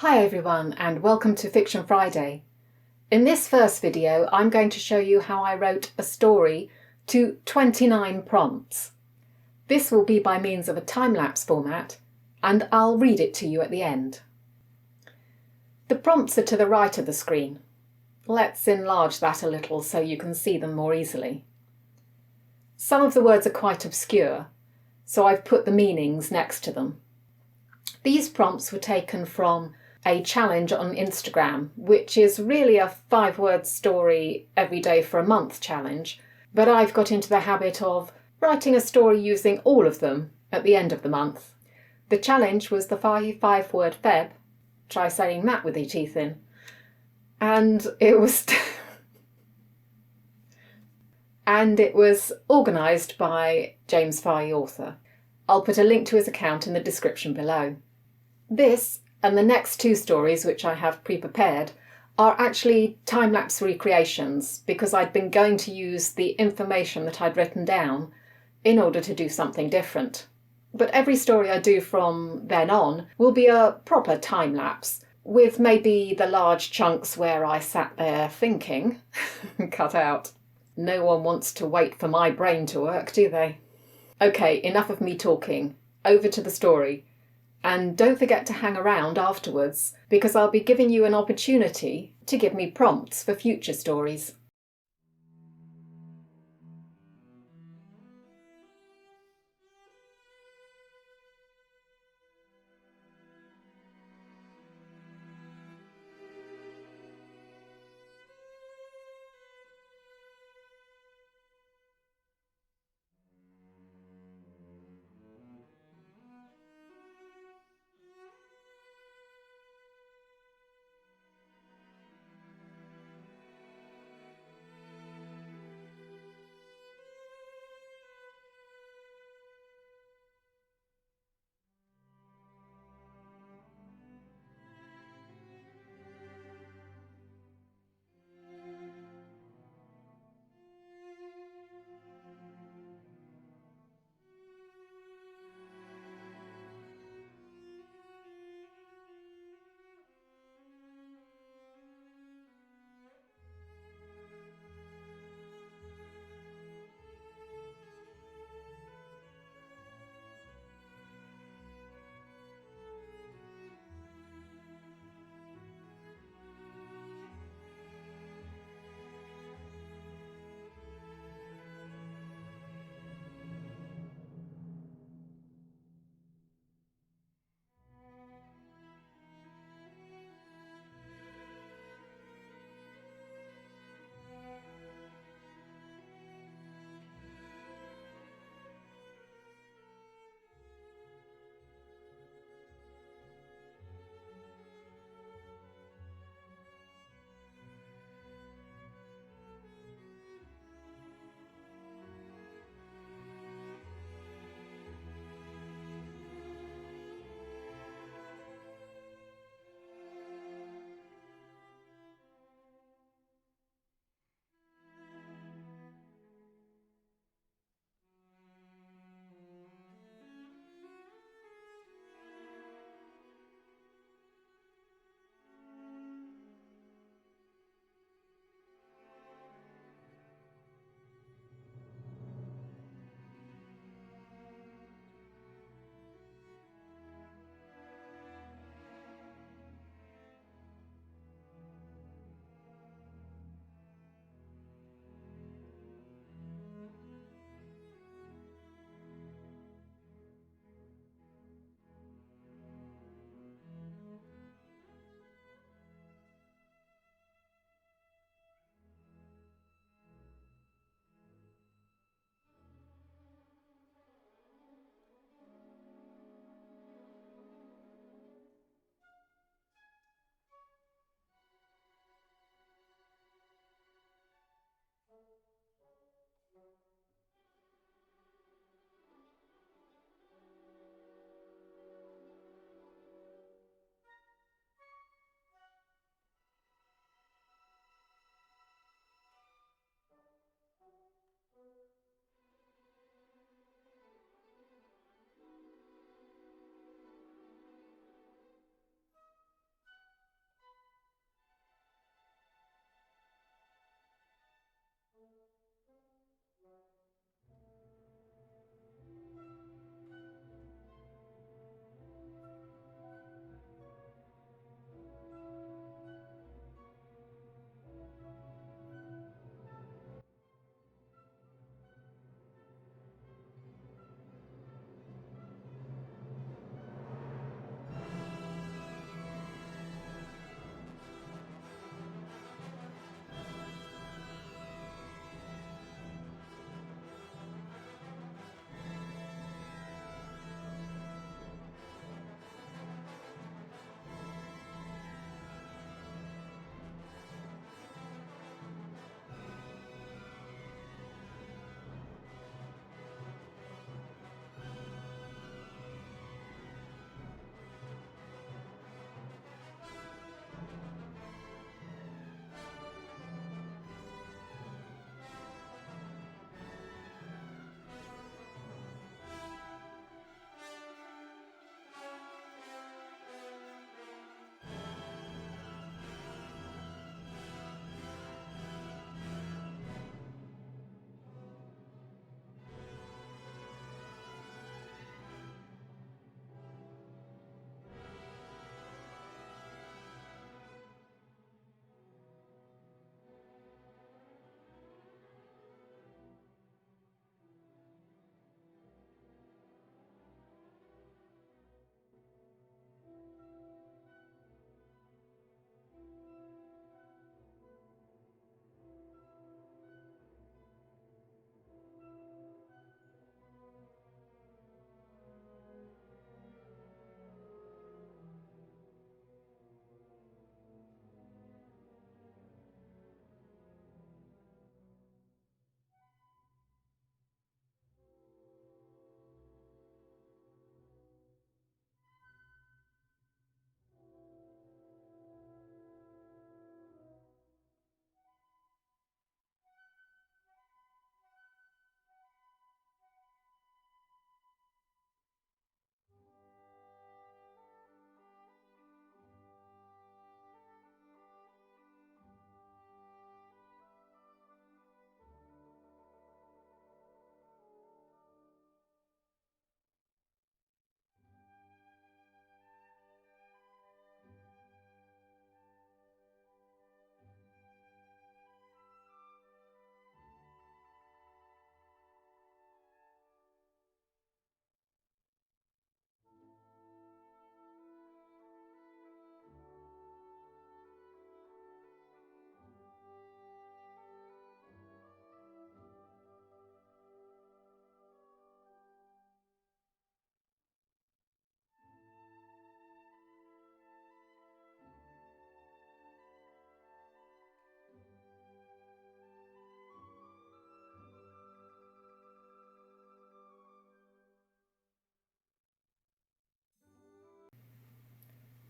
Hi everyone and welcome to Fiction Friday. In this first video I'm going to show you how I wrote a story to 29 prompts. This will be by means of a time-lapse format and I'll read it to you at the end. The prompts are to the right of the screen. Let's enlarge that a little so you can see them more easily. Some of the words are quite obscure, so I've put the meanings next to them. These prompts were taken from a challenge on Instagram, which is really a 5-word story every day for a month challenge, but I've got into the habit of writing a story using all of them at the end of the month. The challenge was the 5-word Feb. Try saying that with your teeth in. And it was organised by James Fahey, author. I'll put a link to his account in the description below. This and the next 2 stories, which I have pre-prepared, are actually time-lapse recreations because I'd been going to use the information that I'd written down in order to do something different. But every story I do from then on will be a proper time-lapse, with maybe the large chunks where I sat there thinking cut out. No one wants to wait for my brain to work, do they? Okay, enough of me talking. Over to the story. And don't forget to hang around afterwards, because I'll be giving you an opportunity to give me prompts for future stories.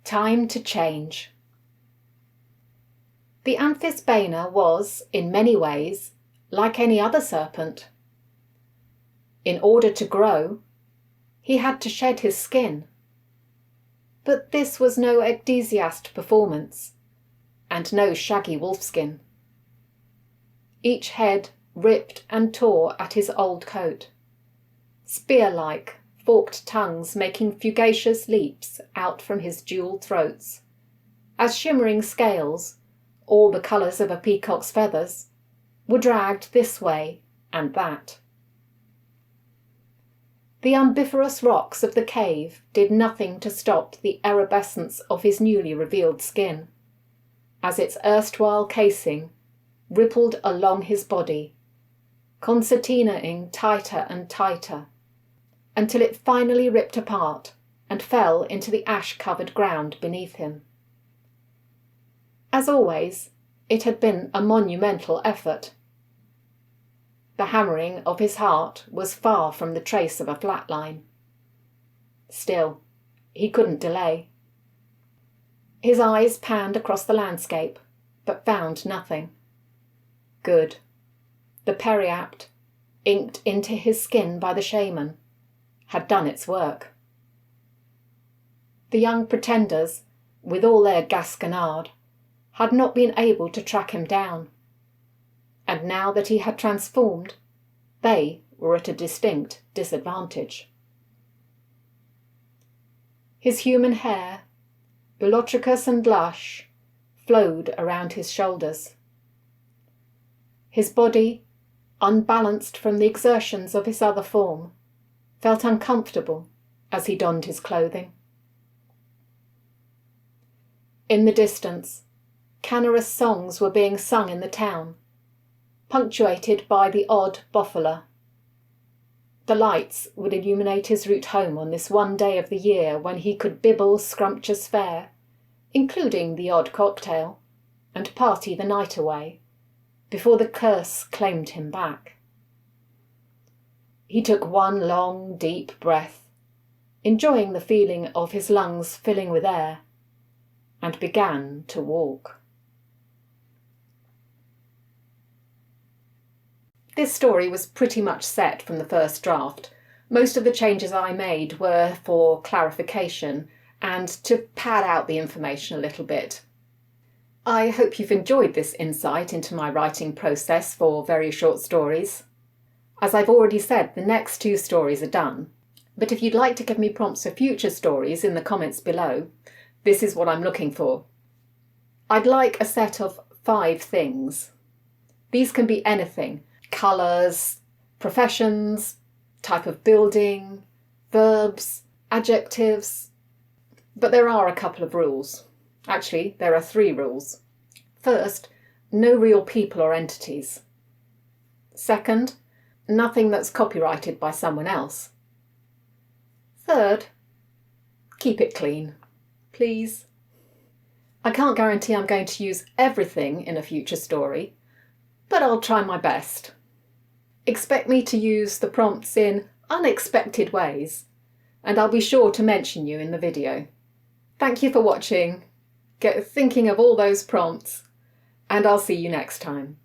Time to change. The Amphisbaena was, in many ways, like any other serpent. In order to grow, he had to shed his skin. But this was no ecdysiast performance, and no shaggy wolfskin. Each head ripped and tore at his old coat, spear-like, forked tongues making fugacious leaps out from his jewelled throats, as shimmering scales, all the colours of a peacock's feathers, were dragged this way and that. The umbiferous rocks of the cave did nothing to stop the erubescence of his newly revealed skin, as its erstwhile casing rippled along his body, concertinaing tighter and tighter, until it finally ripped apart and fell into the ash-covered ground beneath him. As always, it had been a monumental effort. The hammering of his heart was far from the trace of a flat line. Still, he couldn't delay. His eyes panned across the landscape, but found nothing. Good. The periapt, inked into his skin by the shaman, had done its work. The young pretenders, with all their gasconade, had not been able to track him down, and now that he had transformed, they were at a distinct disadvantage. His human hair, elotricus and lush, flowed around his shoulders. His body, unbalanced from the exertions of his other form, felt uncomfortable as he donned his clothing. In the distance, canorous songs were being sung in the town, punctuated by the odd boffala. The lights would illuminate his route home on this one day of the year when he could bibble scrumptious fare, including the odd cocktail, and party the night away, before the curse claimed him back. He took one long, deep breath, enjoying the feeling of his lungs filling with air, and began to walk. This story was pretty much set from the first draft. Most of the changes I made were for clarification and to pad out the information a little bit. I hope you've enjoyed this insight into my writing process for very short stories. As I've already said, the next 2 stories are done, but if you'd like to give me prompts for future stories in the comments below, this is what I'm looking for. I'd like a set of 5 things. These can be anything: colours, professions, type of building, verbs, adjectives. But there are a couple of rules. Actually, there are 3 rules. First, no real people or entities. Second, nothing that's copyrighted by someone else. Third, keep it clean, please. I can't guarantee I'm going to use everything in a future story, but I'll try my best. Expect me to use the prompts in unexpected ways, and I'll be sure to mention you in the video. Thank you for watching. Get thinking of all those prompts, and I'll see you next time.